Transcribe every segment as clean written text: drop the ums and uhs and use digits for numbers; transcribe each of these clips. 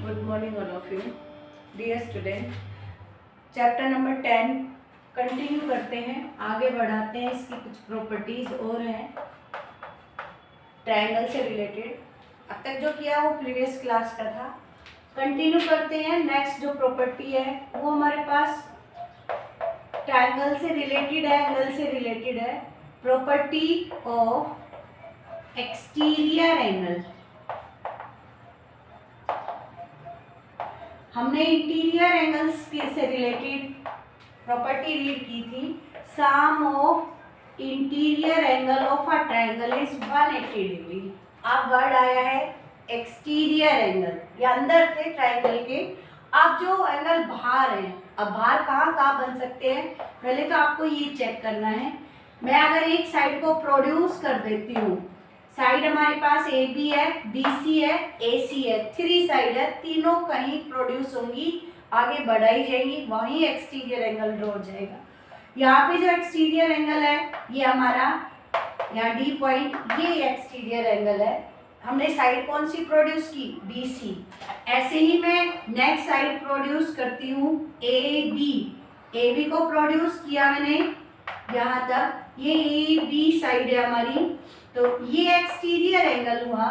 Good morning all of you. Dear student, chapter number 10 continue करते हैं, आगे बढ़ाते हैं। इसकी कुछ प्रॉपर्टीज और हैं ट्रायंगल से रिलेटेड। अब तक जो किया वो प्रीवियस क्लास का था। कंटिन्यू करते हैं। नेक्स्ट जो प्रॉपर्टी है वो हमारे पास ट्रायंगल से रिलेटेड है, एंगल से रिलेटेड है। Property of exterior angle. हमने इंटीरियर एंगल्स से रिलेटेड प्रॉपर्टी रीड की थी। Sum of interior angle of a triangle is 180 degree. अब वर्ड आया है एक्सटीरियर एंगल, ये अंदर थे ट्रायंगल के। अब जो एंगल बाहर है, अब बाहर कहाँ कहाँ बन सकते हैं, पहले तो आपको ये चेक करना है। मैं अगर एक साइड को प्रोड्यूस कर देती हूँ, साइड हमारे पास ए बी है, बी सी है, ए सी है, 3 साइड है, तीनों कहीं प्रोड्यूस होंगी, आगे बढ़ाई जाएंगी, वहीं एक्सटीरियर एंगल ड्रॉ हो जाएगा। यहाँ पे जो एक्सटीरियर एंगल है ये हमारा, यहाँ डी पॉइंट, ये एक्सटीरियर एंगल है। हमने साइड कौन सी प्रोड्यूस की, बी सी। ऐसे ही मैं नेक्स्ट साइड प्रोड्यूस करती हूँ ए बी को प्रोड्यूस किया मैंने यहाँ तक, ये ए बी साइड है हमारी, तो ये एक्सटीरियर एंगल हुआ।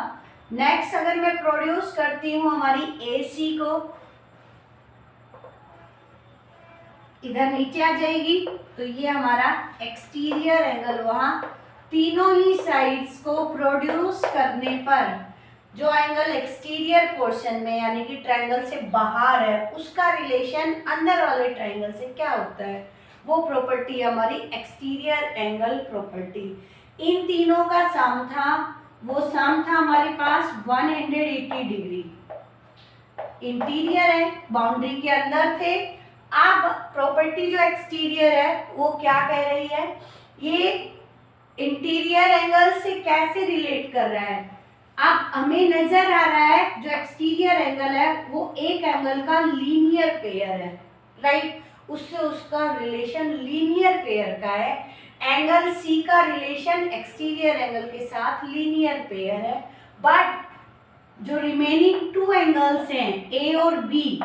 नेक्स्ट अगर मैं प्रोड्यूस करती हूँ हमारी AC को, इधर नीचे आ जाएगी, तो ये हमारा एक्सटीरियर एंगल हुआ। तीनों ही साइड्स को प्रोड्यूस करने पर जो एंगल एक्सटीरियर पोर्शन में यानी कि ट्रायंगल से बाहर है, उसका रिलेशन अंदर वाले ट्रायंगल से क्या होता है, वो प्रॉपर्टी हमारी एक्सटीरियर एंगल प्रॉपर्टी। इन तीनों का सम था, वो सम था हमारे पास 180 डिग्री। इंटीरियर है, बाउंड्री के अंदर थे। अब प्रॉपर्टी जो एक्सटीरियर है वो क्या कह रही है, ये इंटीरियर एंगल से कैसे रिलेट कर रहा है। अब हमें नजर आ रहा है जो एक्सटीरियर एंगल है वो एक एंगल का लीनियर पेयर है, राइट। उससे उसका रिलेशन लीनियर पेयर का है। एंगल सी का रिलेशन एक्सटीरियर एंगल के साथ लीनियर पेयर है। बट जो रिमेनिंग 2 एंगल्स हैं ए और बी,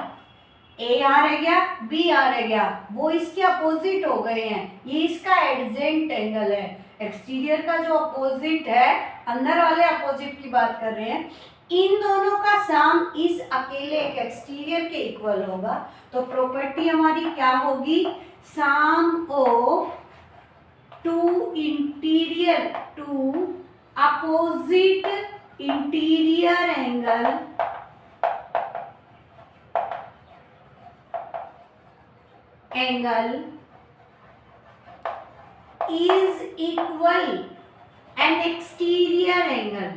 ए आ रह गया, बी आ रह गया, वो इसके अपोजिट हो गए हैं। ये इसका एडजेंट एंगल है। एक्सटीरियर का जो अपोजिट है, अंदर वाले अपोजिट की बात कर रहे हैं, इन दोनों का सम इस अकेले एक एक्सटीरियर के इक्वल होगा। तो प्रॉपर्टी हमारी क्या होगी, sum of 2 interior 2 opposite interior angle is equal an exterior angle।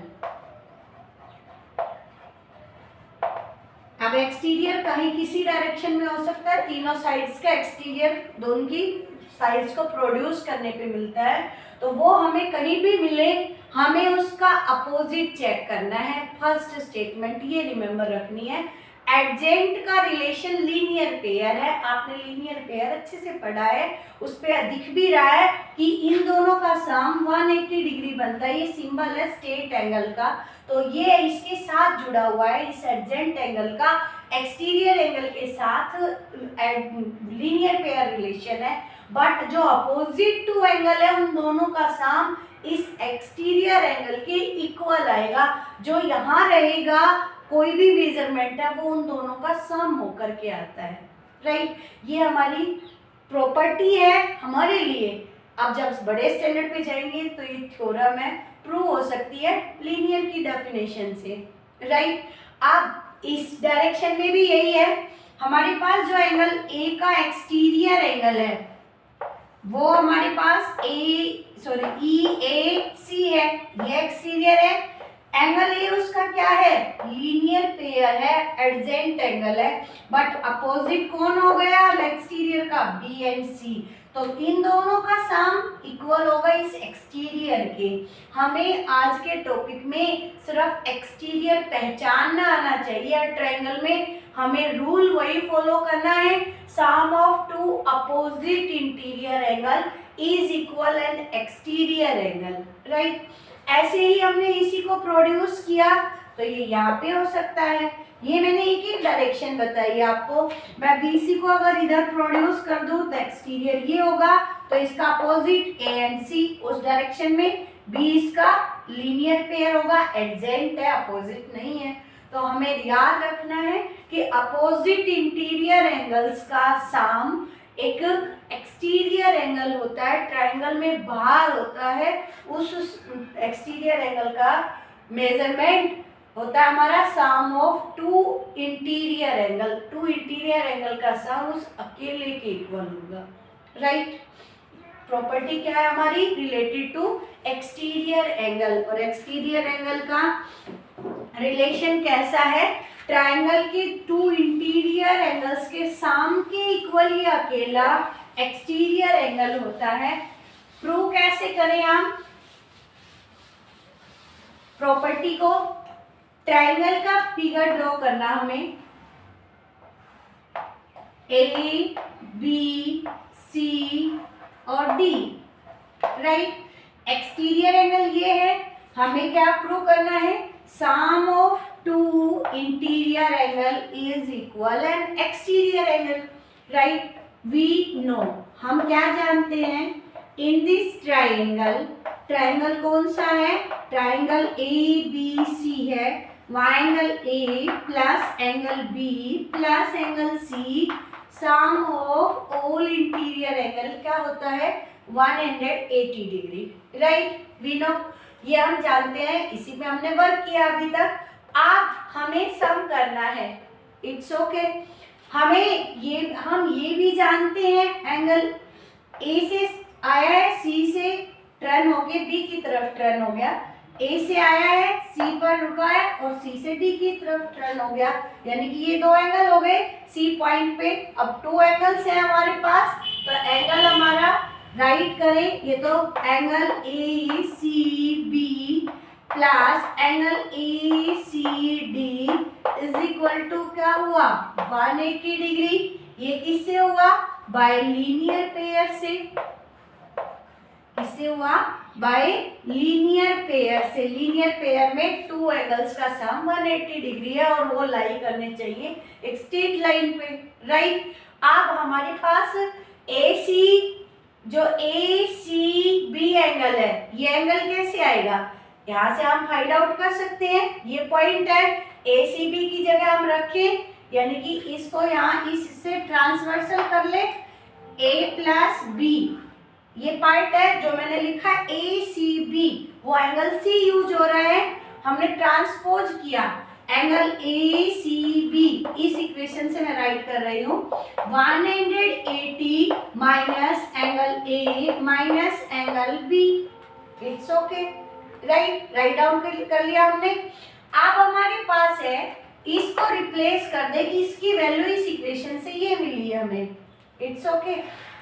अब एक्सटीरियर कहीं किसी डायरेक्शन में हो सकता है, तीनों साइड्स का एक्सटीरियर दोनों की साइड्स को प्रोड्यूस करने पे मिलता है, तो वो हमें कहीं भी मिले, हमें उसका अपोजिट चेक करना है। फर्स्ट स्टेटमेंट ये रिमेंबर रखनी है। एडजेंट का रिलेशन लीनियर पेयर है, आपने लीनियर पेयर अच्छे से पढ़ा है, उस पे दिख भी रहा है कि इन दोनों का सम 180 डिग्री बनता है। ये सिंबल है स्टेट एंगल का, तो ये इसके साथ जुड़ा हुआ है, इस एडजेंट एंगल का एक्सटीरियर एंगल के साथ लीनियर पेयर रिलेशन है। बट जो अपोजिट 2 एंगल है, उन दोनों का सम इस एक्सटीरियर एंगल के इक्वल आएगा। जो यहाँ रहेगा, कोई भी मेजरमेंट है, वो उन दोनों का सम होकर के आता है, राइट। ये हमारी प्रॉपर्टी है हमारे लिए। अब जब बड़े स्टैंडर्ड पे जाएंगे तो ये थ्योरम है, प्रूव हो सकती है लीनियर की डेफिनेशन से, राइट। अब इस डायरेक्शन में भी यही है। हमारे पास जो एंगल ए का एक्सटीरियर एंगल है वो हमारे पास ई ए सी है, ये एक्सटीरियर है। एंगल ए उसका क्या है, लीनियर पेयर है, एडजेंट एंगल है। बट अपोजिट कौन हो गया एक्सटीरियर का, बी एंड सी। तो इन दोनों का सम इक्वल होगा इस एक्सटीरियर के। हमें आज के टॉपिक में सिर्फ एक्सटीरियर पहचानना आना चाहिए। ट्रायंगल में हमें रूल वही फॉलो करना है, sum of 2 opposite interior angle is equal an exterior angle, right. ऐसे ही हमने इसी को प्रोड्यूस किया तो ये यहाँ पे हो सकता है। ये मैंने एक ही डायरेक्शन बताई आपको। मैं बीसी को अगर इधर प्रोड्यूस कर दूं तो एक्सटीरियर ये होगा, तो इसका अपोजिट ए एंड सी उस डायरेक्शन में, बी इसका लीनियर पेयर होगा, एडजेंट है, अपोजिट नहीं है। तो हमें याद रखना है कि अपोजिट इंटीरियर एंगल्स का सम एक एक्सटीरियर एंगल होता है, ट्रायंगल में बाहर होता है, उस एक्सटीरियर एंगल का मेजरमेंट होता है हमारा sum of two interior angle. Two interior angle का सम उस अकेले के इक्वल होगा, राइट। प्रॉपर्टी क्या है हमारी, रिलेटेड टू एक्सटीरियर एंगल। और एक्सटीरियर एंगल का रिलेशन कैसा है, ट्रायंगल के टू इंटीरियर एंगल्स के सम के इक्वल ही अकेला एक्सटीरियर एंगल होता है। प्रूव कैसे करें हम प्रॉपर्टी को, ट्रायंगल का फिगर ड्रॉ करना हमें, ए बी सी और डी, राइट। एक्सटीरियर एंगल ये है, हमें क्या प्रूव करना है, sum of two interior angle is equal an exterior angle, right. We know, हम क्या जानते हैं, इन दिस ट्रायंगल, ट्रायंगल कौन सा है, ट्रायंगल ए बी सी है, angle A plus angle B plus angle C, sum of all interior angle क्या होता है 180 डिग्री, राइट। वी नो, ये हम जानते हैं, इसी पे हमने वर्क किया अभी तक। अब हमें सम करना है, इट्स ओके। हम ये भी जानते हैं एंगल ए से आया है, सी से टर्न होके बी की तरफ टर्न हो गया, ए से आया है, सी पर रुका है और सी से डी की तरफ टर्न हो गया, यानी कि ये दो एंगल हो गए सी पॉइंट पे। अब टू एंगल्स हैं हमारे पास, तो एंगल हमारा राइट करें, ये तो angle A C B plus angle A C D is equal to क्या हुआ 180 डिग्री। ये किससे हुआ, बाय लीनियर पेयर से, किससे हुआ, बाय लीनियर पेयर से। लीनियर पेयर में टू एंगल्स का सम 180 डिग्री है और वो लाई करने चाहिए एक स्ट्रेट लाइन पे, राइट। अब हमारे पास AC, जो ACB एंगल है, ये एंगल कैसे आएगा, यहाँ से हम फाइंड आउट कर सकते हैं। ये पॉइंट है, ACB की जगह हम रखें, यानी कि इसको यहाँ इससे ट्रांसवर्सल कर ले, A प्लस B, ये पार्ट है जो मैंने लिखा ACB, वो एंगल C यूज हो रहा है, हमने ट्रांसपोज किया एंगल ACB, इस इक्वेशन से मैं राइट कर रही हूँ 180 minus angle A minus angle B, it's okay, write down कर लिया हमने। अब हमारे पास है, इसको रिप्लेस कर दे कि इसकी वैल्यू इस इक्वेशन से ये मिली है हमें, इट्स ओके।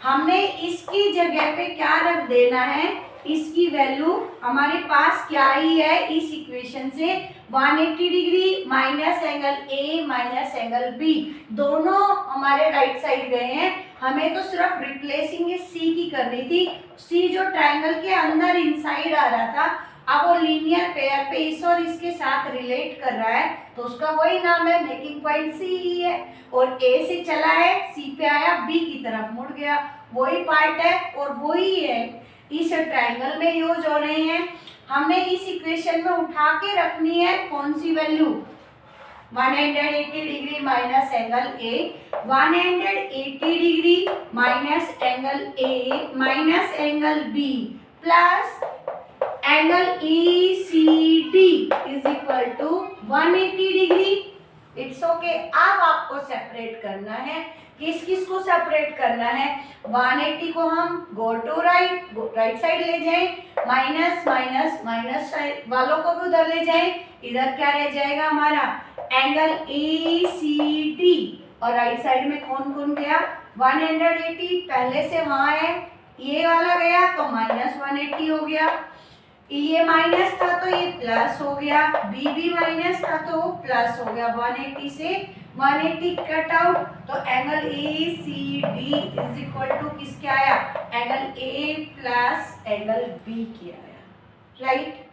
हमने इसकी जगह पे क्या रख देना है, इसकी वैल्यू हमारे पास क्या ही है इस इक्वेशन से 180 degree minus angle A minus angle B, दोनों हमारे राइट साइड गए हैं, हमें तो सिर्फ रिप्लेसिंग C की करनी थी। C जो ट्रायंगल के अंदर इनसाइड आ रहा था, अब वो लीनियर पेयर पे इस और इसके साथ रिलेट कर रहा है, तो उसका वही नाम है, मेकिंग पॉइंट C ही है। और A से चला है, C पे आया, B की तरफ मुड़ गया, वही पार्ट है और वही है इस ट्रायंगल में यूज हो रहे हैं। हमने इस इक्वेशन में उठा के रखनी है कौन सी value, 180 degree minus angle A, 180 degree minus angle A minus angle B plus angle ECD is equal to 180 degree, it's okay. अब आपको सेपरेट करना है, किस किस को सेपरेट करना है, 180 को हम गो टू राइट साइड ले जाएं, माइनस माइनस माइनस साइड वालों को भी उधर ले जाएं, इधर क्या रह जाएगा हमारा एंगल ACD, और राइट साइड में कौन कौन गया 180, पहले से वहां है, ये वाला गया तो माइनस 180 हो गया, ये माइनस था तो ये प्लस हो गया, B भी माइनस था तो वो प्लस हो गया, 180 से 180 कट आउट, तो angle ACD is equal to किसके आया, angle A plus angle B के आया, राइट।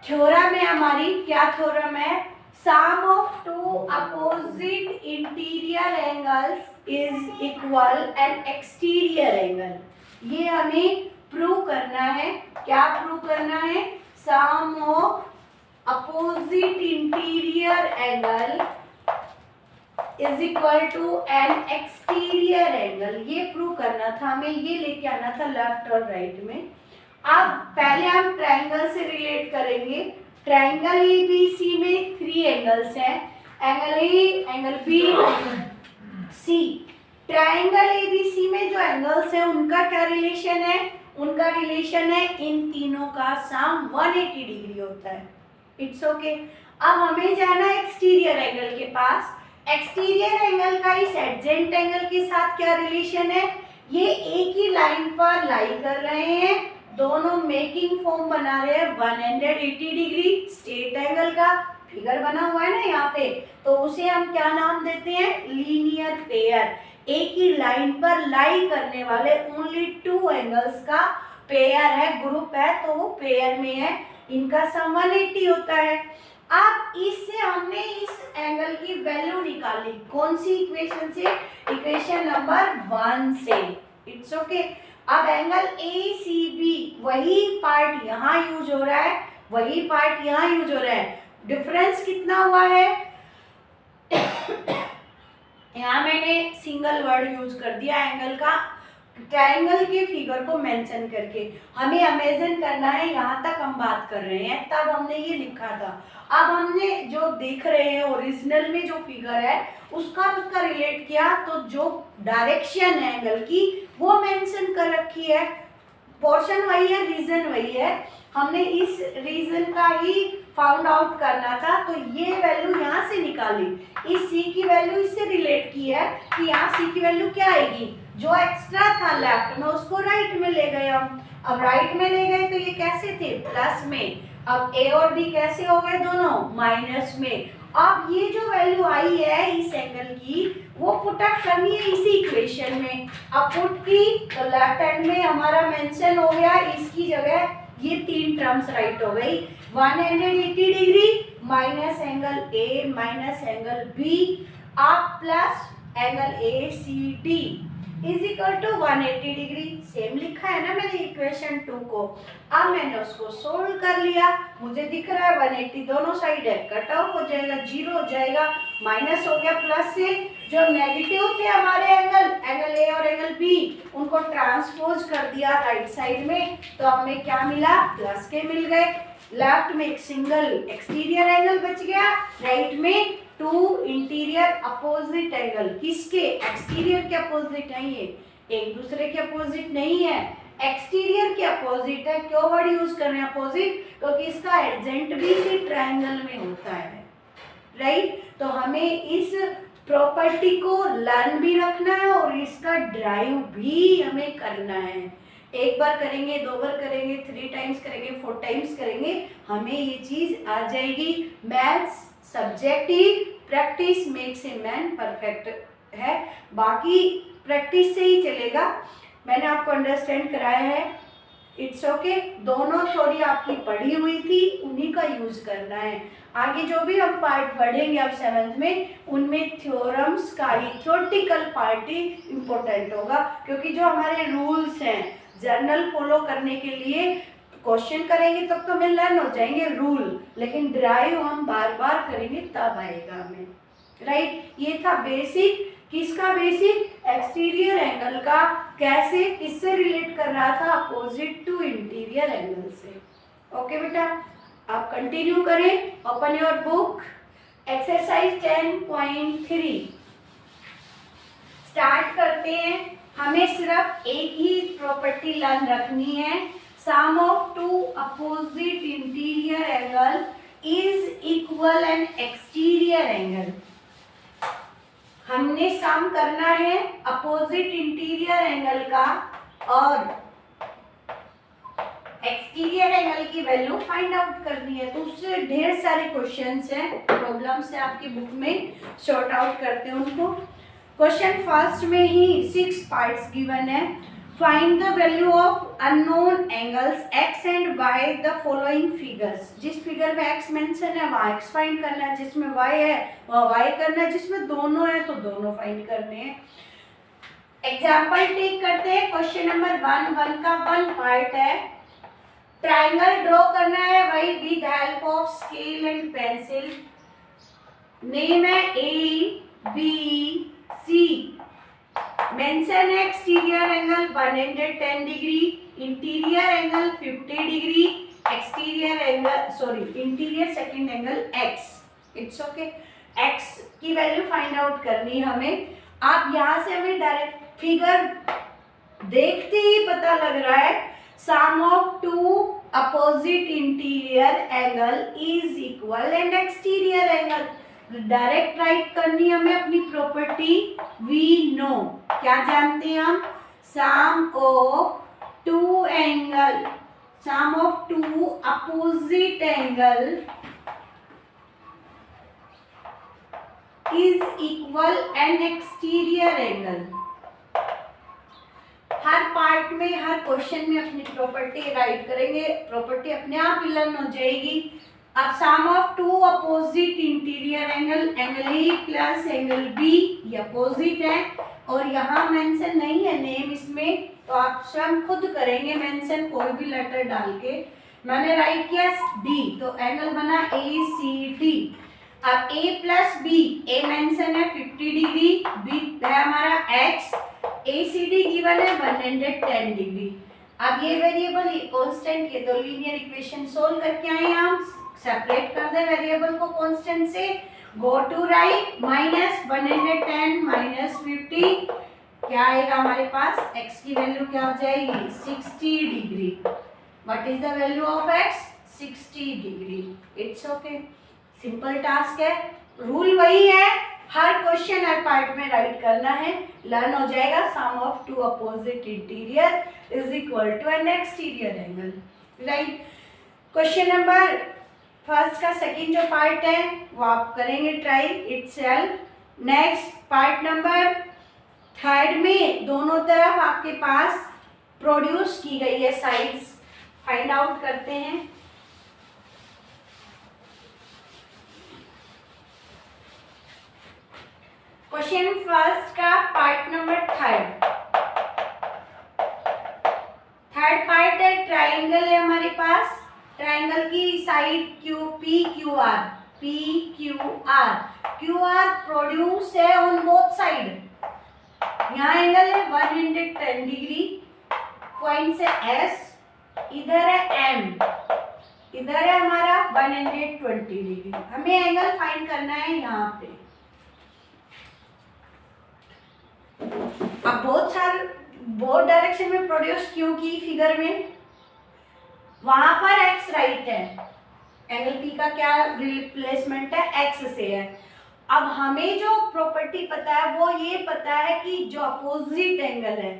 थ्योरम है हमारी, क्या थ्योरम है? Sum of two opposite interior angles is equal an exterior angle. ये हमें प्रूव करना है। क्या प्रूव करना है? Sum of opposite interior angle is equal to an exterior angle. ये प्रूव करना था हमें, ये लेके आना था लेफ्ट और राइट में। अब पहले हम ट्रायंगल से रिलेट करेंगे। ट्रायंगल एबीसी में 3 एंगल्स हैं, angle A, angle B, C. Triangle ABC में जो एंगल्स हैं उनका क्या रिलेशन है? उनका रिलेशन है इन तीनों का सम 180 डिग्री होता है। It's okay. अब हमें जाना है एक्सटीरियर एंगल के पास। एक्सटीरियर एंगल का इस एडजेंट एंगल के साथ क्या रिलेशन है? ये एक ही लाइन पर लाई कर रहे हैं, दोनों मेकिंग फॉर्म बना रहे हैं 180 डिग्री। स्ट्रेट एंगल का फिगर बना हुआ है ना यहाँ पे, तो उसे हम क्या नाम देते हैं? Linear pair. एक ही लाइन पर लाई करने वाले ओनली 2 एंगल्स का पेयर है, ग्रुप है, तो वो पेयर में है। इनका सम 180 होता है। अब इससे हमने इस एंगल की वैल्यू निकाली। कौन सी इक्वेशन से? इक्वेशन नंबर 1 से। It's okay. अब एंगल ए सी बी, वही पार्ट यहाँ यूज हो रहा है, वही पार्ट यहाँ यूज हो रहा है। डिफरेंस कितना हुआ है? यहाँ मैंने सिंगल वर्ड यूज कर दिया एंगल का, ट्रायंगल के फिगर को मेंशन करके। हमें इमेजिन करना है, यहाँ तक हम बात कर रहे हैं, तब हमने ये लिखा था। अब हमने जो देख रहे हैं ओरिजिनल में जो फिगर है उसका रिलेट किया, तो जो डायरेक्शन है एंगल की वो मेंशन कर रखी है। पोर्शन वही है, रीजन वही है। हमने इस रीजन का ही फाउंड आउट करना था, तो ये वैल्यू यहाँ से निकाली। इस सी की वैल्यू इससे रिलेट की है कि यहाँ सी की वैल्यू क्या आएगी? जो एक्स्ट्रा था लेफ्ट में उसको राइट में ले गए हम। अब राइट में ले गए तो ये कैसे थे? प्लस में। अब ए और बी कैसे हो गए? दोनों माइनस में। अब ये जो वैल्यू आई है इस एंगल की, वो पुट अप करनी है इसी इक्वेशन में। अब पुट की तो लेफ्ट हैंड में हमारा मेंशन हो गया, इसकी जगह ये 3 टर्म्स राइट हो गई। 180 degree minus angle A minus angle B आप plus angle A C D is equal to 180 degree. Same लिखा है ना मैंने इक्वेशन 2 को। अब मैंने उसको सोल्व कर लिया, मुझे दिख रहा है 180 दोनों साइड है, कट ऑफ हो जाएगा, 0 हो जाएगा, माइनस हो गया प्लस से। जो नेगेटिव थे हमारे एंगल ए और एंगल बी, उनको ट्रांसपोज कर दिया राइट साइड में, तो हमें क्या मिला? प्लस के मिल गए। लेफ्ट में एक सिंगल एक्सटीरियर एंगल बच गया, राइट में 2 इंटीरियर अपोजिट एंगल। किसके? एक्सटीरियर के अपोजिट है, ये एक दूसरे के अपोजिट नहीं है, एक्सटीरियर के अपोजिट है। क्यों वर्ड यूज कर रहे हैं अपोजिट? क्योंकि इसका एडजेंट भी इसी ट्रायंगल में होता है, राइट? तो हमें इस प्रॉपर्टी को लर्न भी रखना है और इसका ड्राइव भी हमें करना है। एक बार करेंगे, 2 बार करेंगे, 3 टाइम्स करेंगे, 4 टाइम्स करेंगे, हमें ये चीज आ जाएगी। Maths subject he practice makes a man perfect है, बाकी प्रैक्टिस से ही चलेगा। मैंने आपको अंडरस्टैंड कराया है, इट्स ओके। दोनों थ्योरी आपकी पढ़ी हुई थी, उन्हीं का यूज करना है। आगे जो भी हम पार्ट पढ़ेंगे अब 7th में, उनमें थ्योरम्स का ही थ्योरेटिकल पार्ट ही इम्पोर्टेंट होगा, क्योंकि जो हमारे रूल्स हैं जर्नल फॉलो करने के लिए क्वेश्चन करेंगे तब तो हमें लर्न हो जाएंगे रूल, लेकिन ड्राइव हम बार बार करेंगे तब आएगा हमें, राइट? ये था बेसिक। किसका बेसिक? एक्सटीरियर एंगल का। कैसे, किससे रिलेट कर रहा था? अपोजिट टू इंटीरियर एंगल से। ओके बेटा, आप कंटिन्यू करें। Open your book, exercise 10.3 start करते हैं। हमें सिर्फ एक ही प्रॉपर्टी लर्न रखनी है, sum of 2 opposite interior angle is equal an exterior angle. हमने सम करना है अपोजिट इंटीरियर एंगल का और एक्सटीरियर एंगल की वैल्यू फाइंड आउट करनी है। तो उससे ढेर सारे क्वेश्चंस हैं, प्रॉब्लम्स है आपकी बुक में, सॉर्ट आउट करते हैं उनको। क्वेश्चन फर्स्ट में ही 6 पार्ट्स गिवन है। Find the value of unknown angles x and y the following figures. जिस फिगर में x मेंशन है वहाँ x फाइंड करना है, जिसमें y है वहाँ y करना है, जिसमें दोनों है तो दोनों फाइंड करने हैं। एग्जाम्पल टेक करते हैं। क्वेश्चन नंबर 1 का 1 पार्ट है, ट्राइंगल ड्रॉ करना है वही with help of scale and pencil. Name है ABC। मेंशन है exterior angle 110 degree, interior angle 50 degree, interior second angle x। It's okay. x की वैल्यू फाइंड आउट करनी है हमें। आप यहाँ से हमें डायरेक्ट फिगर देखते ही पता लग रहा है sum of two opposite interior angle is equal and exterior angle. Direct write करनी है हमें अपनी प्रॉपर्टी। वी नो, क्या जानते हैं हम? Sum of two angle, sum of two opposite angle is equal and exterior angle. हर पार्ट में, हर क्वेश्चन में अपनी प्रॉपर्टी राइट करेंगे, प्रॉपर्टी अपने आप लर्न हो जाएगी। अब sum of two opposite interior angle, angle A plus angle B, ये अपोजिट है और यहाँ मेंशन नहीं है नेम इसमें, तो आप स्वयं खुद करेंगे मेंशन कोई भी लेटर डाल के। मैंने राइट किया डी, तो एंगल बना ACD। अब A plus B, A mention है 50 डिग्री, B है हमारा x, ACD गिवन है 110 डिग्री। अब ये वेरिएबल कांस्टेंट, ये तो लीनियर इक्वेशन सोल्व करके आए हैं हम। सेपरेट कर दे वेरिएबल को कांस्टेंट से। Go to right, minus 110 minus 50 क्या आएगा हमारे पास? x की वैल्यू क्या हो जाएगी? 60 degree. What is the value of x? 60 degree. It's okay, simple task है। रूल वही है, हर क्वेश्चन हर पार्ट में राइट करना है, लर्न हो जाएगा। Sum of two opposite interior is equal to an exterior angle, right. Question number first का सेकंड जो पार्ट है वो आप करेंगे try itself. Next part number third में दोनों तरफ आपके पास प्रोड्यूस की गई है साइड्स, फाइंड आउट करते हैं। क्वेश्चन फर्स्ट का पार्ट नंबर थर्ड पार्ट है, ट्राइंगल है हमारे पास। ट्राइंगल की साइड PQR QR प्रोड्यूस है ऑन बोथ साइड। यहाँ एंगल है 110 डिग्री, पॉइंट से S, इधर है M, इधर है हमारा 120 डिग्री। हमें एंगल फाइंड करना है यहाँ पे। अब बोथ डायरेक्शन में प्रोड्यूस क्यों की फिगर में, वहां पर x राइट है, एंगल P का क्या रिप्लेसमेंट है? x से है। अब हमें जो प्रॉपर्टी पता है वो ये पता है कि जो अपोजिट एंगल है,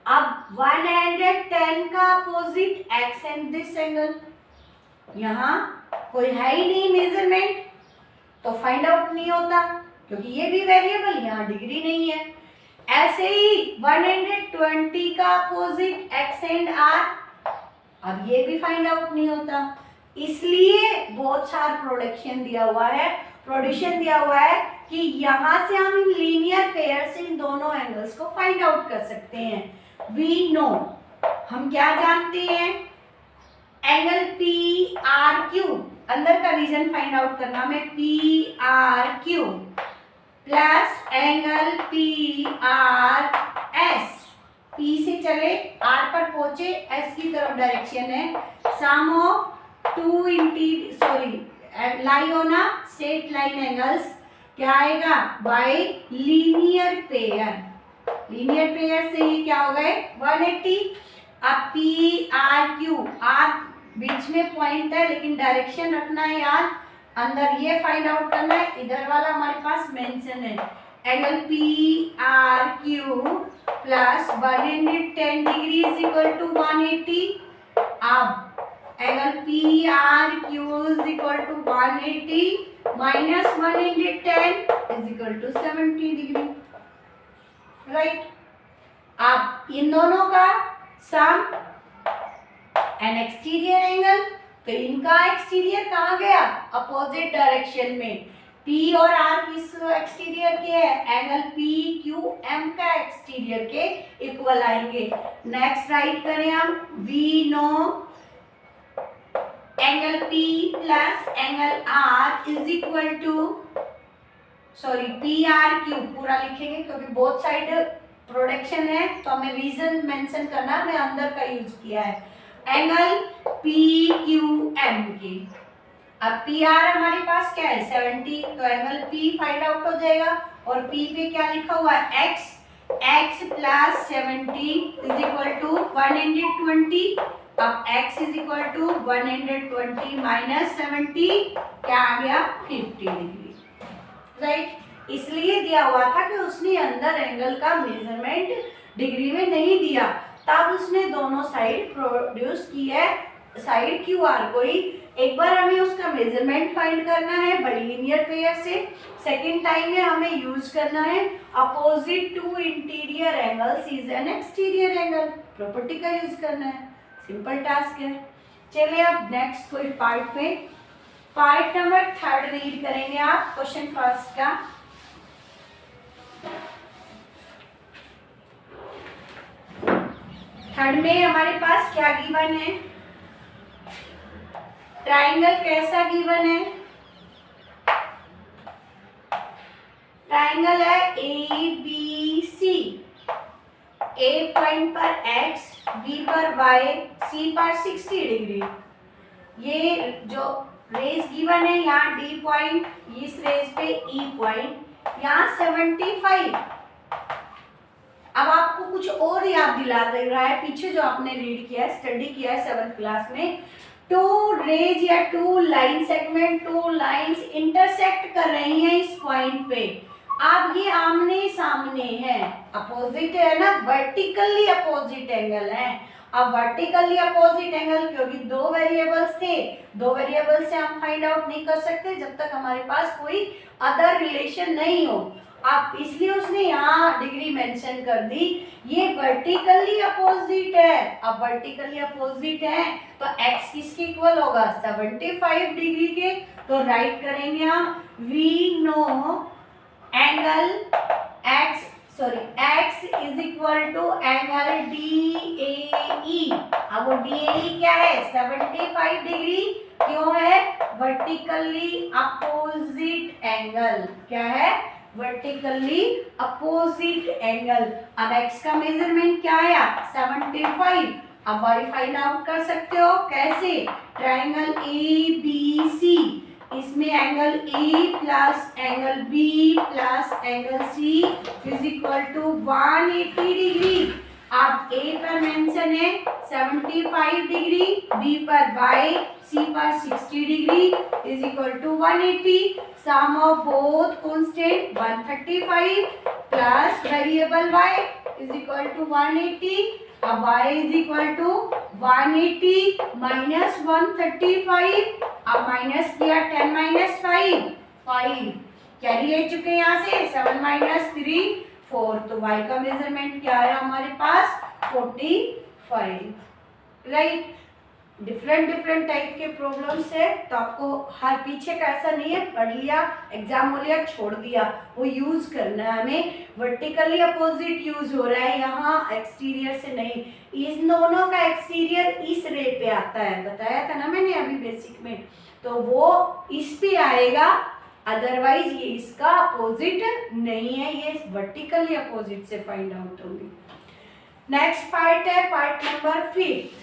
अब 110 का opposite x and this angle, यहाँ कोई है ही नहीं मेजरमेंट, तो फाइंड आउट नहीं होता क्योंकि ये भी वेरिएबल, यहाँ डिग्री नहीं है। ऐसे ही 120 का अपोजिट x एंड r, अब ये भी फाइंड आउट नहीं होता, इसलिए बहुत सारा प्रोडक्शन दिया हुआ है कि यहाँ से हम इन लीनियर पेयर से इन दोनों एंगल्स को फाइंड आउट कर सकते हैं। वी नो, हम क्या जानते हैं? एंगल PRQ, अंदर का रीजन फाइंड आउट करना में, PRQ plus angle PRS, P से चले R पर पहुंचे, S की तरफ डायरेक्शन है। Sum of two lie on a straight line angles क्या आएगा? बाय लीनियर पेयर से ये क्या हो गए? 180। अब PRQ, R बीच में पॉइंट है लेकिन डायरेक्शन रखना है यार, अंदर ये फाइंड आउट करना है, इधर वाला हमारे पास मेंशन है। Angle PRQ plus 110 degree is equal to 180। अब angle PRQ is equal to 180 minus 110 is equal to 70 degree, right. अब इन दोनों का सम एन एक्सटीरियर एंगल, तो इनका एक्सटीरियर कहाँ गया, अपोजिट डायरेक्शन में। P और R किस एक्सटीरियर के है, एंगल PQM का एक्सटीरियर के इक्वल आएंगे। नेक्स्ट राइट करें हम, we know angle P plus angle R is equal to, sorry PRQ पूरा लिखेंगे क्योंकि बोथ साइड प्रोडक्शन है तो हमें रीजन मेंशन करना, मैं अंदर का यूज किया है, एंगल PQM की। अब PR हमारे पास क्या है 70, तो एंगल P फाइंड आउट हो जाएगा और P पे क्या लिखा हुआ है x plus 70 is equal to 120। अब x is equal to 120 minus 70 क्या आ गया 50 डिग्री, राइट। इसलिए दिया हुआ था कि उसने अंदर एंगल का मेजरमेंट डिग्री में नहीं दिया, तब उसने दोनों साइड प्रोड्यूस की है साइड QR को ही। एक बार हमें उसका मेजरमेंट फाइंड करना है बाइलिनियर पेयर से, सेकंड टाइम में हमें यूज करना है opposite to interior angles is an exterior angle, property का यूज करना है, सिंपल टास्क है। चलिए अब नेक्स्ट कोई पार्ट में, पार्ट नंबर 3 रीड करेंगे आप, क्वेश्चन फर्स्ट का। थर्ड में हमारे पास क्या गिवन है, ट्राइंगल कैसा गिवन है, ट्राइंगल है ABC, A पॉइंट पर x, B पर y, C पर 60 डिग्री। ये जो रेज गिवन है यहाँ D पॉइंट, इस रेज पे E पॉइंट, यहाँ 75। अब आपको कुछ और याद दिला दे रहा है, पीछे जो आपने रीड किया है, स्टडी किया है 7th क्लास में, टू रेज या two line segment, two lines intersect कर रही हैं इस पॉइंट पे। अब ये आमने सामने है, अपोजिट है ना, वर्टिकली अपोजिट एंगल है। अब वर्टिकली अपोजिट एंगल क्योंकि दो वेरिएबल्स थे, दो वेरिएबल्स से हम फाइंड आउट नहीं कर सकते जब तक हमारे पास कोई अदर रिलेशन नहीं हो। अब इसलिए उसने यहाँ डिग्री मेंशन कर दी, ये वर्टिकली अपोजिट है। अब वर्टिकली अपोजिट है तो x किसके इक्वल होगा 75 डिग्री के, तो राइट करेंगे हम we know angle x is equal to angle DAE। अब वो DAE क्या है 75 डिग्री, क्यों है वर्टिकली अपोजिट एंगल, क्या है वर्टिकली अपोजिट एंगल। अब x का मेजरमेंट क्या आया 75, अब y फाइंड आउट कर सकते हो कैसे, ट्राइंगल ABC, इसमें angle A plus angle B plus angle C is equal to 180 degree. अब A पर मेंशन है 75 डिग्री, B पर y, C पर 60 degree is equal to 180। Sum of both constant 135 plus variable y is equal to 180। अब y is equal to 180 minus 135, अब minus किया 10 minus 5 carry ले चुके हैं यहाँ से 7 माइनस 3 4, तो y का मेजरमेंट क्या है हमारे पास 45, राइट। डिफरेंट टाइप के प्रॉब्लम्स है, तो आपको हर पीछे का ऐसा नहीं है पढ़ लिया एग्जाम हो लिया छोड़ दिया, वो यूज करना है हमें। वर्टिकली अपोजिट यूज हो रहा है यहाँ, एक्सटीरियर से नहीं। इस दोनों का एक्सटीरियर इस रे पे आता है, बताया था ना मैंने अभी बेसिक में, तो वो इस पे आएगा, अदरवाइज ये इसका अपोजिट नहीं है, ये वर्टिकली अपोजिट से फाइंड आउट होगी। नेक्स्ट पार्ट है पार्ट नंबर 5।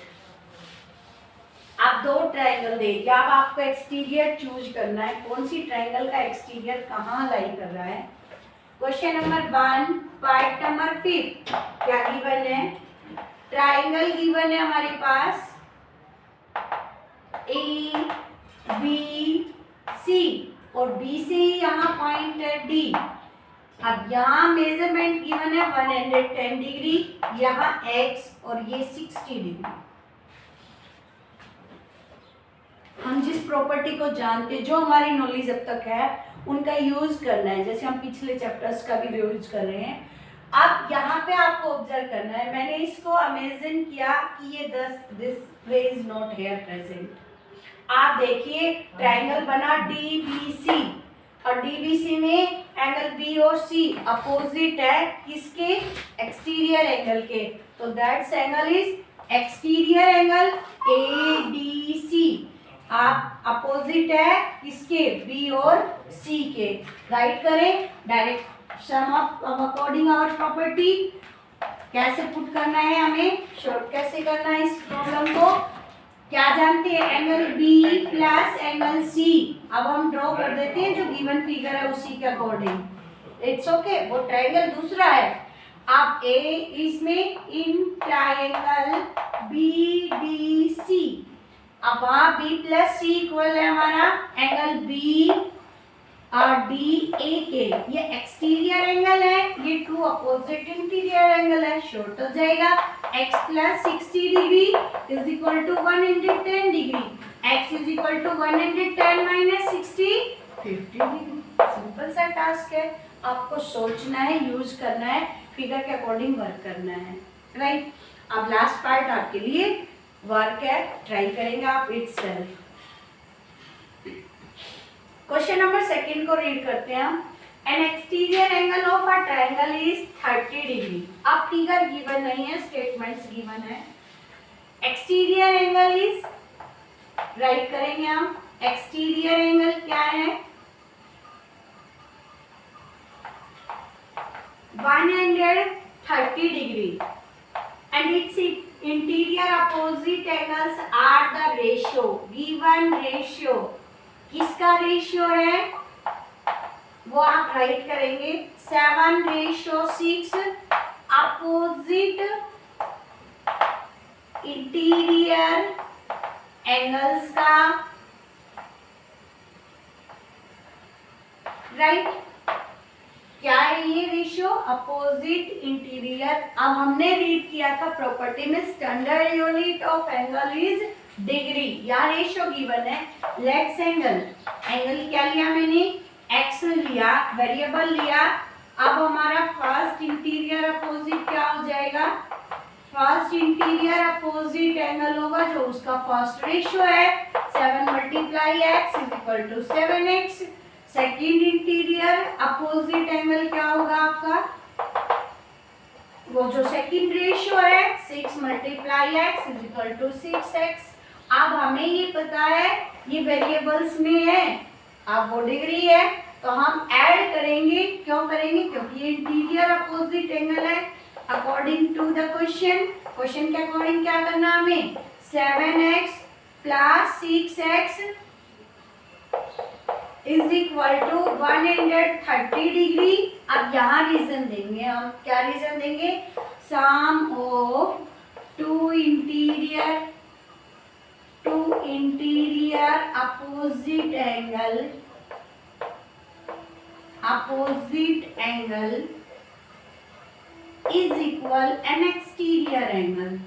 आप दो ट्रायंगल दे दिया, अब आपको एक्सटीरियर चूज करना है, कौन सी ट्रायंगल का एक्सटीरियर कहाँ लाई कर रहा है। क्वेश्चन नंबर 1 पार्ट नंबर 5 क्या गिवन है, ट्रायंगल गिवन है हमारे पास ABC और B से यहाँ पॉइंट है D। अब यहाँ मेजरमेंट गिवन है 110 डिग्री, यहाँ x और ये 60 डिग्री। हम जिस प्रॉपर्टी को जानते हैं, जो हमारी नॉलेज अब तक है उनका यूज करना है, जैसे हम पिछले चैप्टर्स का भी यूज कर रहे हैं। अब यहाँ पे आपको ऑब्जर्व करना है, मैंने इसको इमेजिन किया कि ये दिस रे इज नॉट हेयर प्रेजेंट। आप देखिए ट्रायंगल बना DBC और DBC में एंगल B और C अपोजिट है किसके, एक्सटीरियर एंगल के, तो that's angle is exterior angle ADC। आप अपोजिट है किसके, B और C के। राइट करें direct sum of according our property. कैसे पुट करना है, हमें शॉर्ट कैसे करना है इस प्रॉब्लम को, क्या जानते हैं, angle B plus angle C। अब हम ड्रॉ कर देते हैं जो गिवन फिगर है उसी के अकॉर्डिंग। इट्स ओके, वो ट्रायंगल दूसरा है। आप A इसमें इन ट्रायंगल BDC, अब वहाँ B प्लस C इक्वल है हमारा एंगल B और DA के। ये एक्सटीरियर एंगल है, ये टू अपोजिट इंटीरियर एंगल है, शॉर्ट हो जाएगा। x plus 60 degree is equal to 110 degree, x is equal to 110 minus 60 50 degree. Simple सा टास्क है, आपको सोचना है, यूज करना है, फिगर के अकॉर्डिंग वर्क करना है। राइट, अब लास्ट पार्ट आपके लिए वर्क है, ट्राई करेंगे आप इटसेल्फ। क्वेश्चन नंबर सेकंड को रीड करते हैं हम। An exterior angle of a triangle is 30 degree. अब फिगर गिवन नहीं है, स्टेटमेंट्स गिवन है। एक्सटीरियर एंगल इज, राइट करेंगे हम, एक्सटीरियर एंगल क्या है, 130 degree and its interior opposite angles are the ratio, given ratio. किसका रेशियो है वो आप राइट करेंगे, 7:6 अपोजिट इंटीरियर एंगल्स का। राइट, क्या है ये रेशियो, अपोजिट इंटीरियर। अब हमने रीड किया था प्रॉपर्टी में, standard unit of angle is degree, या रेशियो गिवन है। लेट्स एंगल, एंगल क्या लिया मैंने, x लिया, वेरिएबल लिया। अब हमारा फर्स्ट इंटीरियर अपोजिट क्या हो जाएगा, फर्स्ट इंटीरियर अपोजिट एंगल होगा जो उसका फर्स्ट रेशियो है, 7 × x is equal to 7x। Second interior opposite angle क्या होगा आपका, वो जो सेकेंड रेशियो है 6 × x is equal to 6x। अब हमें ये पता है ये वेरिएबल्स में है, अब वो डिग्री है, तो हम ऐड करेंगे। क्यों करेंगे, क्योंकि ये इंटीरियर अपोजिट एंगल है। According to the question, question के अकॉर्डिंग क्या करना हमें, 7x plus 6x is equal to 130 degree. अब यहाँ रीजन देंगे हम, क्या रीजन देंगे, sum of two interior opposite angle is equal an exterior angle.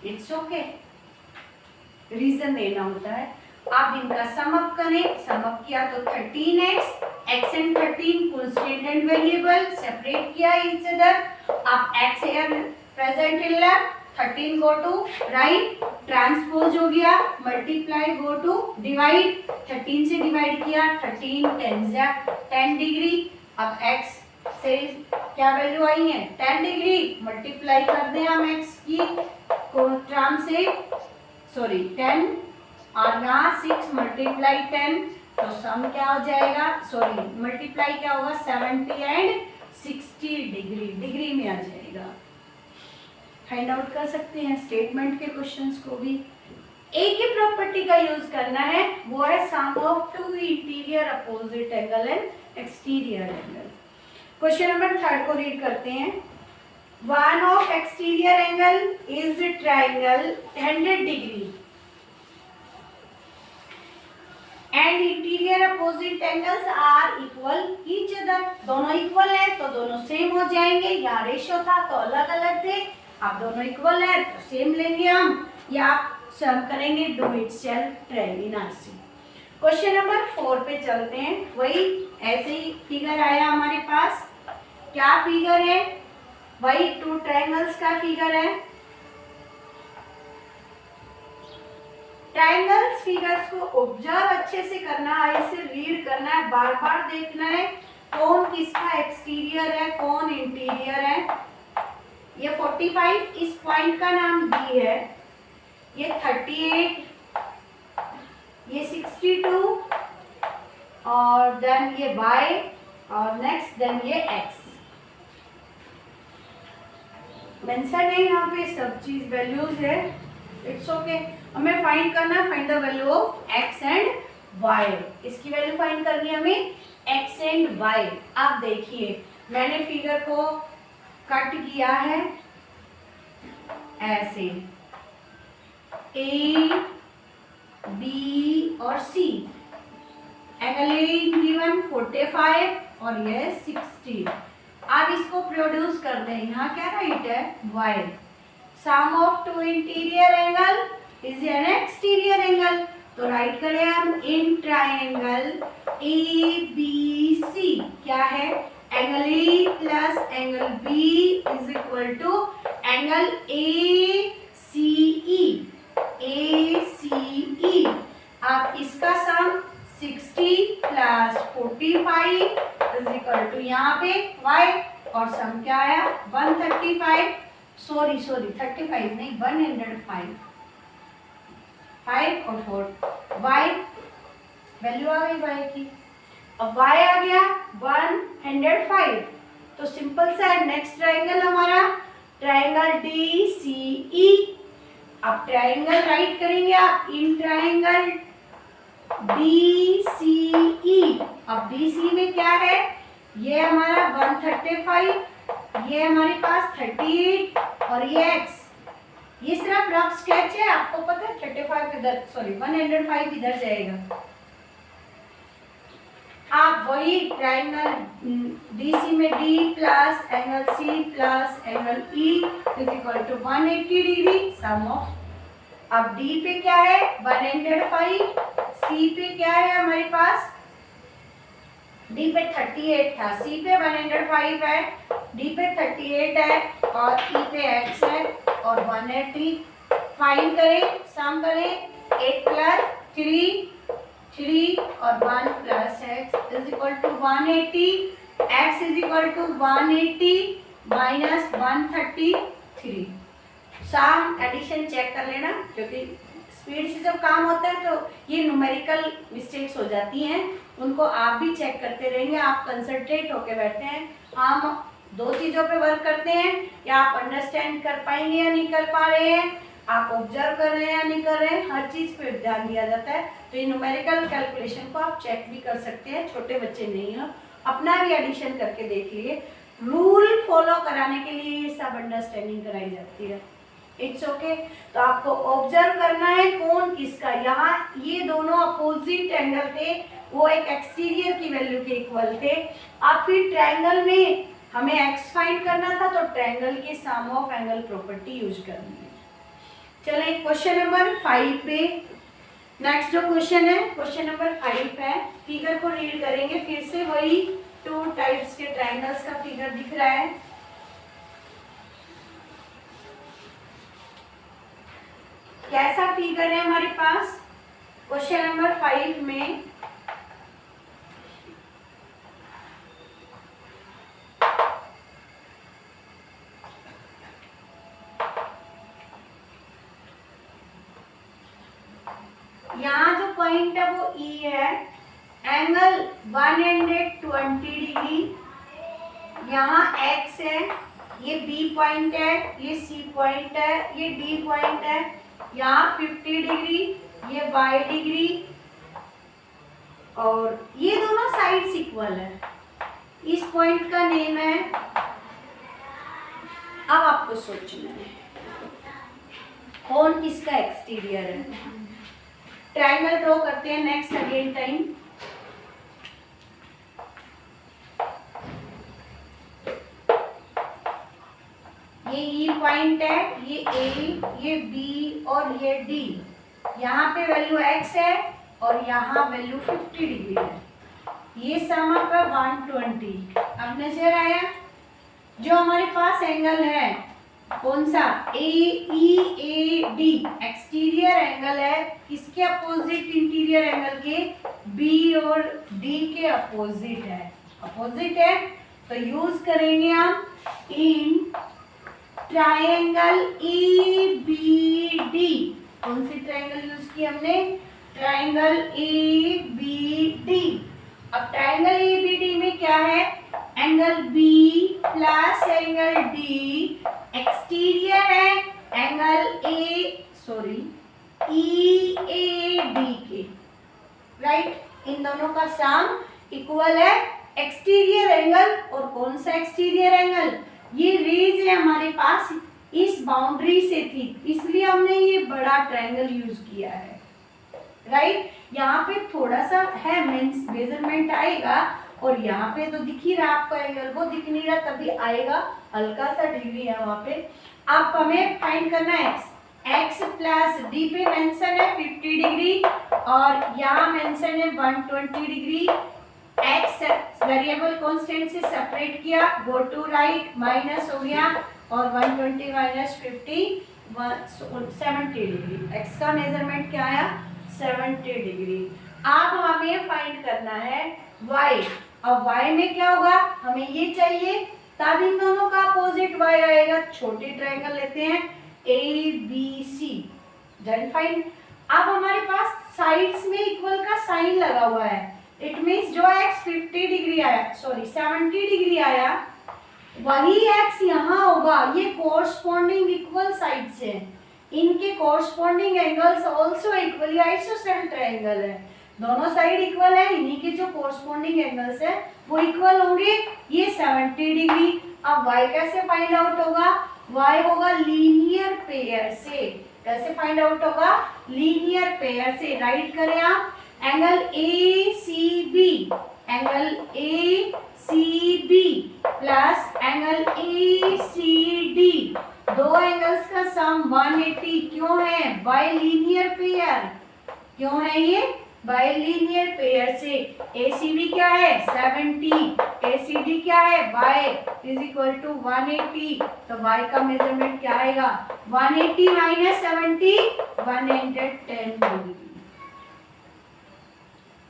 It's okay, reason देना होता है। आप इनका सम अप करें, सम अप किया तो 13x, x and 13 constant and variable, separate किया ईच अदर। आप x here present in left, 13 go to right, transpose हो गया, मल्टीप्लाई गो टू डिवाइड, 13 से डिवाइड किया, 13 10 डिग्री। अब x से क्या वैल्यू आई है, 10 डिग्री, मल्टीप्लाई कर दें हम x की टर्म से, सॉरी 10, और यहाँ 6 × 10, तो सम क्या हो जाएगा, सॉरी मल्टीप्लाई क्या होगा, 70 एंड 60 डिग्री, डिग्री में आ जाएगा। फाइंड आउट कर सकते हैं स्टेटमेंट के क्वेश्चंस को भी। एक ही प्रॉपर्टी का यूज करना है, वो है sum of two interior opposite angle and exterior angle. Question number 3 को रीड करते हैं। One of exterior angle is triangle 100 degree and interior opposite angles are equal each other. दोनों इक्वल है तो दोनों सेम हो जाएंगे, यहाँ रेशियो था तो अलग अलग थे, अब दोनों इक्वल है तो सेम लेंगे हम, या आप सम करेंगे, do it self try in RC. Question number 4 पे चलते हैं। वही ऐसे ही फिगर आया हमारे पास, क्या फिगर है? वही टू ट्रायंगल्स का फिगर है। ट्रायंगल्स फिगर्स को ऑब्जर्व अच्छे से करना है, इसे रीड करना है, बार बार देखना है कौन किसका एक्सटीरियर है कौन इंटीरियर है। ये 45 इस पॉइंट का नाम बी है, ये 38, ये 62 और देन ये y और नेक्स्ट देन ये x। मेंशन है यहाँ पे सब चीज वैल्यूज है, इट्स ओके। हमें फाइंड करना है, find the value of x and y। इसकी वैल्यू फाइंड करनी है हमें x एंड y। आप देखिए मैंने फिगर को कट किया है ऐसे, A, B और C। एंगल गिवन 45 और ये 60। आप इसको प्रोड्यूस कर दें, यहाँ क्या राइट है y। Sum of two interior angle is an exterior angle, तो राइट करें हम इन ट्रायंगल ABC क्या है angle A plus angle B is equal to angle ACE। ACE आप इसका sum 60 plus 45 is equal to यहाँ पे y और सम क्या आया 135, सॉरी 35 नहीं 105, 5 और 4 y वैल्यू आ गई y की। अब y आ गया 105, तो सिंपल सा नेक्स्ट ट्रायंगल हमारा ट्रायंगल DCE। अब ट्रायंगल राइट करेंगे आप इन ट्रायंगल DCE। अब DC में क्या है, ये हमारा 135, ये हमारे पास 38 और ये x। ये सिर्फ रफ स्केच है, आपको पता है 35 इधर, सॉरी 105 इधर जाएगा। आप वही ट्रायंगल DC में D plus angle C plus angle E is equal to 180 degree sum of. अब D पे क्या है 105, C पे क्या है हमारे पास, D पे 38 था, C पे 105 है, D पे 38 है और E पे x है और 180। फाइंड करें, सम करें 8 प्लस 3 और 1 plus x is equal to 180। x is equal to 180 minus 133। Sum addition check कर लेना, क्योंकि स्पीड से जब काम होता है तो ये न्यूमेरिकल मिस्टेक्स हो जाती हैं, उनको आप भी चेक करते रहेंगे। आप कंसंट्रेट होके बैठते हैं, हम दो चीज़ों पे वर्क करते हैं, या आप अंडरस्टैंड कर पाएंगे या नहीं कर पा रहे हैं, आप ऑब्जर्व कर रहे हैं या नहीं कर रहे हैं, हर चीज़ पे ध्यान दिया जाता है। तो ये न्यूमेरिकल कैलकुलेशन को आप चेक भी कर सकते हैं, छोटे बच्चे नहीं हो, अपना भी एडिशन करके देख लिए। रूल फॉलो कराने के लिए ये सब अंडरस्टैंडिंग कराई जाती है, इट्स ओके। तो आपको ऑब्जर्व करना है कौन किसका, यहाँ ये दोनों अपोजिट एंगल थे, वो एक एक्सटीरियर की वैल्यू के इक्वल थे। अब फिर ट्रायंगल में हमें x फाइंड करना था, तो ट्रायंगल के सम ऑफ एंगल प्रॉपर्टी यूज करनी है। चलिए क्वेश्चन नंबर 5 पे, नेक्स्ट जो क्वेश्चन है क्वेश्चन नंबर 5 है। फिगर को रीड करेंगे, फिर से वही टू टाइप्स के ट्रायंगल्स का फिगर दिख रहा है। कैसा फिगर है हमारे पास क्वेश्चन नंबर 5 में, यहाँ जो पॉइंट है वो E है, एंगल 120 डिग्री, यहाँ x है, ये B पॉइंट है, ये C पॉइंट है, ये D पॉइंट है, यहाँ 50 डिग्री, ये y डिग्री, और ये दोनों साइड्स इक्वल है। इस पॉइंट का नेम है, अब आपको सोचना है कौन किसका एक्सटीरियर है। ट्रायंगल ड्रॉ करते हैं नेक्स्ट अगेन टाइम। ये E पॉइंट है, ये A, ये B और ये D। यहाँ पे वैल्यू x है और यहाँ वैल्यू 50 डिग्री है। ये सम अप है 120। अब नजर आया, जो हमारे पास एंगल है कौन सा AEAD एक्सटीरियर एंगल है, किसके अपोजिट इंटीरियर एंगल के, B और D के अपोजिट है, तो यूज करेंगे हम इन ट्रायंगल ABD। कौन सी ट्रायंगल यूज की हमने, ट्रायंगल ABD। अब ट्रायंगल ABD में क्या है, angle B plus angle D exterior है एंगल EAD के, राइट। इन दोनों का सम इक्वल है एक्सटीरियर एंगल। और कौन सा एक्सटीरियर एंगल, ये रेज है हमारे पास इस बाउंड्री से थी, इसलिए हमने ये बड़ा ट्रायंगल यूज किया है, राइट। यहाँ पे थोड़ा सा है मेजरमेंट आएगा, और यहाँ पे तो दिख ही रहा आपको एंगल, वो दिख नहीं रहा तभी आएगा, हल्का सा डिग्री है वहाँ पे। अब हमें फाइंड करना है x प्लस डी पे मेंशन है 50 डिग्री, और यहाँ मेंशन है 120 डिग्री। x वेरिएबल कांस्टेंट से सेपरेट किया, गो टू राइट, माइनस हो गया, और 120 माइनस 50 70 डिग्री। x का मेजरमेंट क्या आया, 70 डिग्री। अब हमें फाइंड करना है y। अब y में क्या होगा, हमें ये चाहिए, तब इन दोनों का अपोजिट y आएगा। छोटे ट्रायंगल लेते हैं ABC, देन फाइंड। अब हमारे पास साइड्स में इक्वल का साइन लगा हुआ है, इट मींस जो x 50 डिग्री आया, सॉरी 70 डिग्री आया, वही x यहाँ होगा। ये कोरस्पॉन्डिंग इक्वल साइड्स हैं, इनके corresponding angles also equal, isosceles triangle है, दोनों साइड इक्वल है, इन्हीं के जो कोरस्पॉन्डिंग एंगल्स है वो इक्वल होंगे। ये 70 डिग्री। अब y कैसे फाइंड आउट होगा, y होगा लीनियर पेयर से। कैसे फाइंड आउट होगा, लीनियर पेयर से। राइट करें आप, angle ACB, angle ACB plus angle ACD, दो एंगल्स का सम 180। क्यों है, बाय लीनियर पेयर। क्यों है ये, बाय लीनियर पेयर से। ACB क्या है 70, ACD क्या है y इज इक्वल टू 180, तो y का मेजरमेंट क्या आएगा, 180 माइनस 70 110 डिग्री।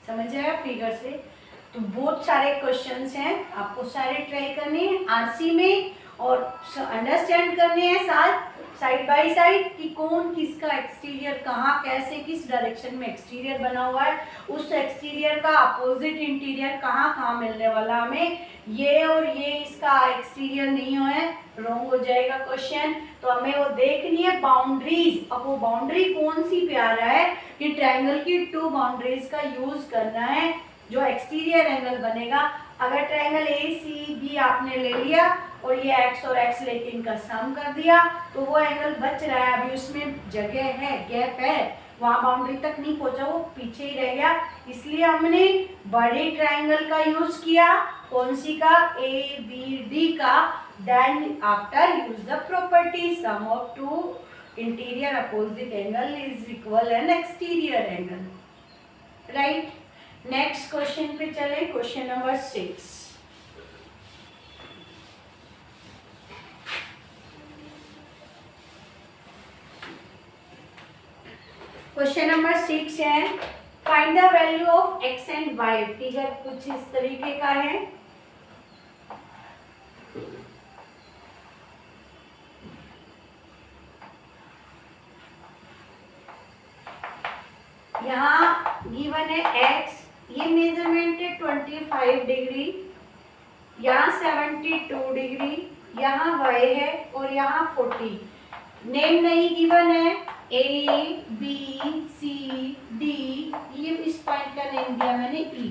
समझ आया फिगर से। तो बहुत सारे क्वेश्चंस हैं, आपको सारे ट्राई करने हैं आरसी में, और अंडरस्टैंड करने हैं साथ साइड बाय साइड कि कौन किसका एक्सटीरियर कहाँ कैसे किस डायरेक्शन में एक्सटीरियर बना हुआ है, उस एक्सटीरियर का अपोजिट इंटीरियर कहाँ कहाँ मिलने वाला हमें। ये और ये इसका एक्सटीरियर नहीं है, रॉन्ग हो जाएगा क्वेश्चन। तो हमें वो देखनी है बाउंड्रीज। अब वो बाउंड्री कौन सी पे आ रहा है कि ट्रायंगल की 2 बाउंड्रीज का यूज करना है जो एक्सटीरियर एंगल बनेगा। अगर ट्रायंगल ACB आपने ले लिया और ये x और x लेके इनका सम कर दिया, तो वो एंगल बच रहा है, अभी उसमें जगह है, गैप है, वहाँ बाउंड्री तक नहीं पहुंचा, वो पीछे ही रह गया। इसलिए हमने बड़े ट्रायंगल का यूज किया, कौन सी का, ABD का। Then after use the property sum of 2 interior opposite angle is equal an exterior angle, right. Next question पे चले, क्वेश्चन नंबर 6। क्वेश्चन नंबर 6 है, find the value of x and y। Figure कुछ इस तरीके का है। यहाँ गिवन है x, ये मेजरमेंट है 25 डिग्री, यहाँ 72 डिग्री, यहाँ y है और यहाँ 40। नेम नहीं गिवन है, ABCD, ये इस पॉइंट का नेम दिया मैंने E,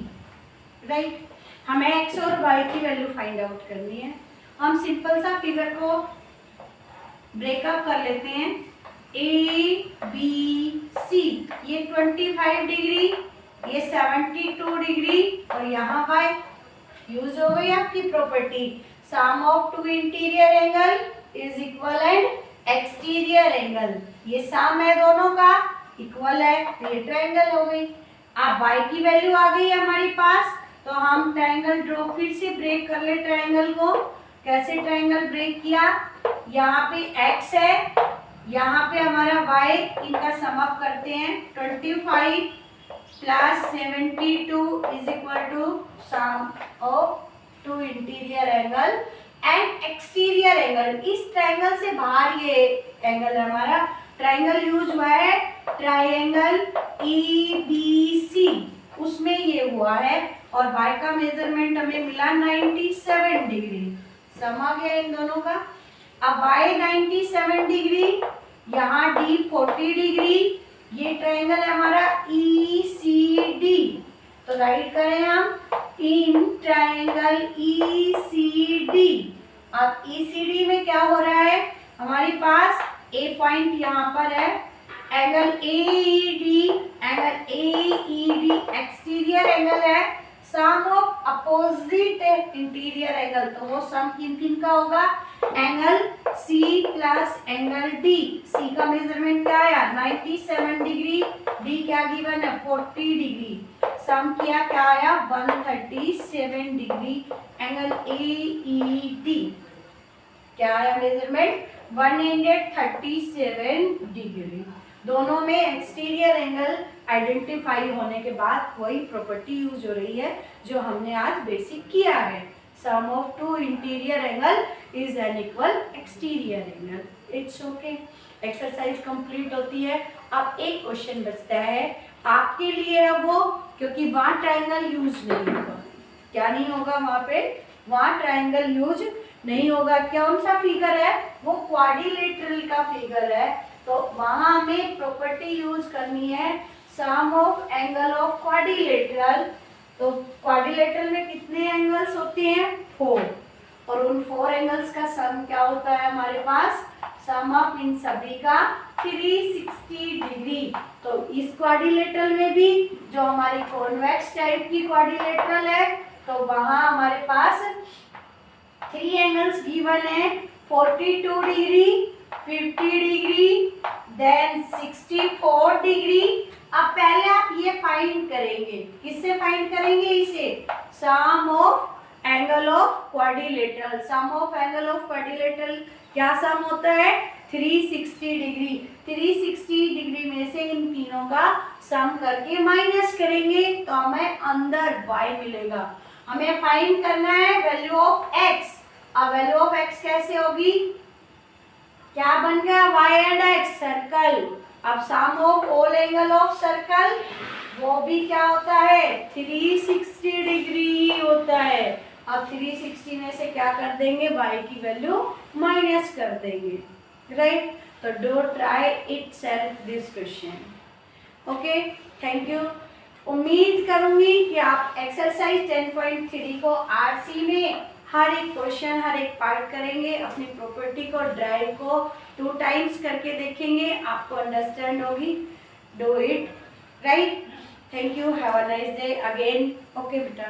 राइट। हमें x और y की वैल्यू फाइंड आउट करनी है। हम सिंपल सा फिगर को ब्रेकअप कर लेते हैं। ABC, ये 25 डिग्री, ये 72 डिग्री, और यहाँ y यूज हो गई आपकी property sum of 2 interior angle is equal and exterior angle. ये सम है दोनों का, इक्वल है, ये ट्रायंगल हो गई। अब y की वैल्यू आ गई हमारे पास, तो हम ट्रायंगल ड्रॉ फिर से ब्रेक कर ले ट्रायंगल को। कैसे ट्रायंगल ब्रेक किया, यहाँ पे x है, यहाँ पे हमारा y, इनका सम अप करते हैं 25 plus 72 is equal to sum of two interior angle and exterior angle. इस ट्रायंगल से बाहर ये एंगल है हमारा, ट्रायंगल यूज हुआ है ट्रायंगल EBC, उसमें ये हुआ है और y का मेजरमेंट हमें मिला 97 डिग्री। सम आ गया इन दोनों का। अब y 97 डिग्री, यहाँ d 40 डिग्री, ये ट्रायंगल है हमारा ECD। तो राइट करें हम इन ट्रायंगल ECD। अब ECD में क्या हो रहा है, हमारे पास A पॉइंट यहाँ पर है, एंगल AED एक्सटीरियर एंगल है, sum of opposite interior angle. तो वो सम किन किन का होगा, angle C plus angle D। C का मेजरमेंट क्या आया 97 डिग्री, D क्या गिवन है 40 डिग्री, सम किया क्या आया 137 डिग्री। एंगल AED क्या आया मेजरमेंट 137 डिग्री। दोनों में एक्सटीरियर एंगल आइडेंटिफाई होने के बाद वही प्रॉपर्टी यूज हो रही है जो हमने आज बेसिक किया है, sum of two interior angle is an equal exterior angle. It's okay, exercise complete होती है। अब एक क्वेश्चन बचता है आपके लिए है वो, क्योंकि वहाँ ट्रायंगल यूज नहीं होगा। क्या नहीं होगा वहाँ पे, वहाँ ट्रायंगल यूज नहीं होगा। कौन सा फिगर है वो, क्वाड्रिलेटरल का फिगर है, तो वहां हमें प्रॉपर्टी यूज करनी है sum of angle of quadrilateral. तो क्वाड्रिलेटरल में कितने एंगल्स होते हैं 4, और उन 4 एंगल्स का सम क्या होता है हमारे पास, सम ऑफ इन सभी का 360 डिग्री। तो इस क्वाड्रिलेटरल में भी जो हमारी कॉन्वेक्स टाइप की क्वाड्रिलेटरल है, तो वहां हमारे पास 3 एंगल्स गिवन है, 42 डिग्री, 50 डिग्री, देन 64 डिग्री। अब पहले आप ये फाइंड करेंगे, किससे फाइंड करेंगे इसे, sum of angle of quadrilateral. Sum of angle of quadrilateral क्या सम होता है 360 डिग्री। 360 डिग्री में से इन तीनों का सम करके माइनस करेंगे तो हमें अंदर y मिलेगा। हमें फाइंड करना है वैल्यू ऑफ x। अब वैल्यू ऑफ x कैसे होगी, क्या बन गया y एंड x सर्कल। अब sum of all angle of circle वो भी क्या होता है 360 डिग्री होता है। अब 360 में से क्या कर देंगे y की वैल्यू माइनस कर देंगे, राइट। तो do try it self this question. Okay, thank you. उम्मीद करूंगी कि आप एक्सरसाइज 10.3 को आरसी में हर एक क्वेश्चन हर एक पार्ट करेंगे, अपनी प्रॉपर्टी को ड्राइव को 2 टाइम्स करके देखेंगे, आपको अंडरस्टैंड होगी। Do it, right. Thank you, have a nice day again. Okay बेटा।